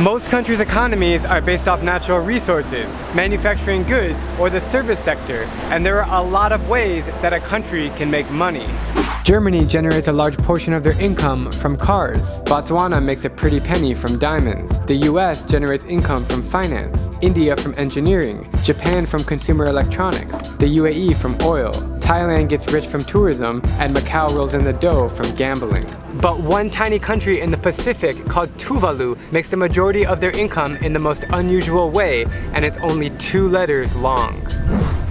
Most countries' economies are based off natural resources, manufacturing goods, or the service sector, and there are a lot of ways that a country can make money. Germany generates a large portion of their income from cars. Botswana makes a pretty penny from diamonds. The US generates income from finance. India from engineering. Japan from consumer electronics. The UAE from oil. Thailand gets rich from tourism, and Macau rolls in the dough from gambling. But one tiny country in the Pacific called Tuvalu makes the majority of their income in the most unusual way, and it's only 2 letters long.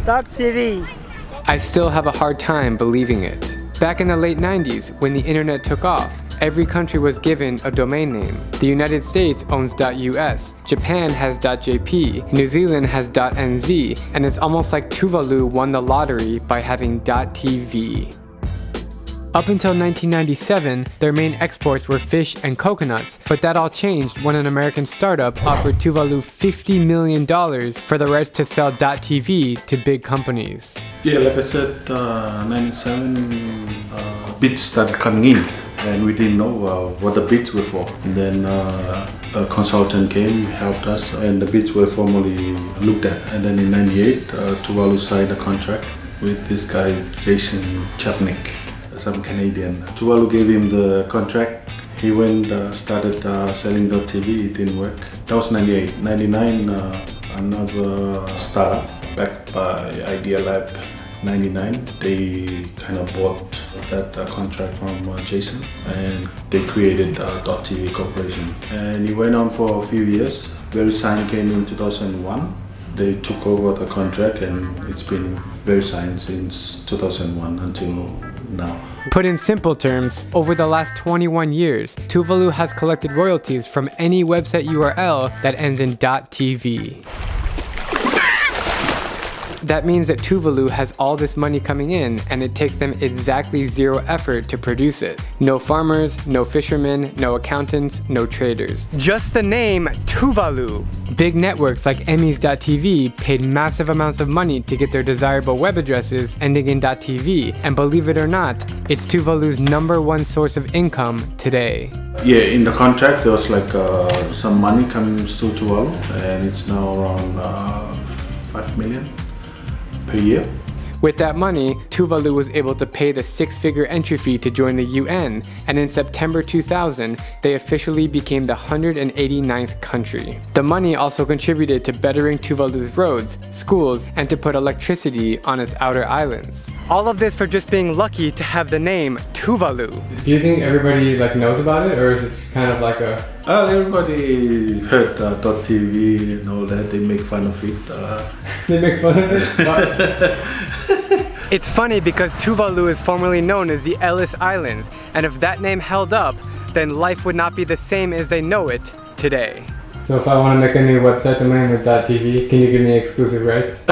TV. I still have a hard time believing it. Back in the late 90s, when the internet took off, every country was given a domain name. The United States owns .us, Japan has .jp, New Zealand has .nz, and it's almost like Tuvalu won the lottery by having .tv. Up until 1997, their main exports were fish and coconuts, but that all changed when an American startup offered Tuvalu $50 million for the rights to sell .tv to big companies. Yeah, like I said, 97 bids started coming in, and we didn't know what the bids were for. And then a consultant came, helped us, and the bids were formally looked at. And then in 98, Tuvalu signed a contract with this guy, Jason Chapnick, some Canadian. Tuvalu gave him the contract. He went, started selling .tv, it didn't work. That was 98. 99, another startup backed by Idea Lab. 99, they kind of bought that contract from Jason, and they created .tv Corporation. And it went on for a few years. VeriSign came in 2001. They took over the contract, and it's been VeriSign since 2001 until now. Put in simple terms, over the last 21 years, Tuvalu has collected royalties from any website URL that ends in .tv. That means that Tuvalu has all this money coming in, and it takes them exactly 0 effort to produce it. No farmers, no fishermen, no accountants, no traders. Just the name Tuvalu. Big networks like Emmys.tv paid massive amounts of money to get their desirable web addresses ending in .tv, and believe it or not, it's Tuvalu's #1 source of income today. Yeah, in the contract there was like some money comes to Tuvalu, and it's now around 5 million per year. With that money, Tuvalu was able to pay the 6-figure entry fee to join the UN, and in September 2000, they officially became the 189th country. The money also contributed to bettering Tuvalu's roads, schools, and to put electricity on its outer islands. All of this for just being lucky to have the name Tuvalu. Do you think everybody knows about it, or is it kind of like a... Everybody heard .tv and all that. They make fun of it. They make fun of it? It's funny because Tuvalu is formerly known as the Ellis Islands, and if that name held up, then life would not be the same as they know it today. So if I want to make a new website domain with .tv, can you give me exclusive rights?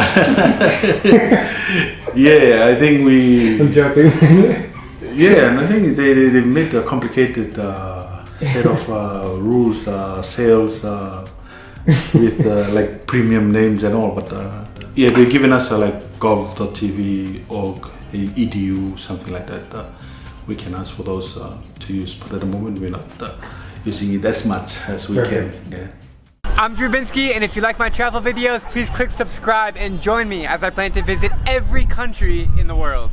Yeah, I think we... I'm joking. Yeah, and I think they made a complicated set of rules, sales, with like premium names and all, but yeah, they've given us like gov.tv, org, edu, something like that. We can ask for those to use, but at the moment we're not using it as much as we can. Yeah. I'm Drew Binsky, and if you like my travel videos, please click subscribe and join me as I plan to visit every country in the world.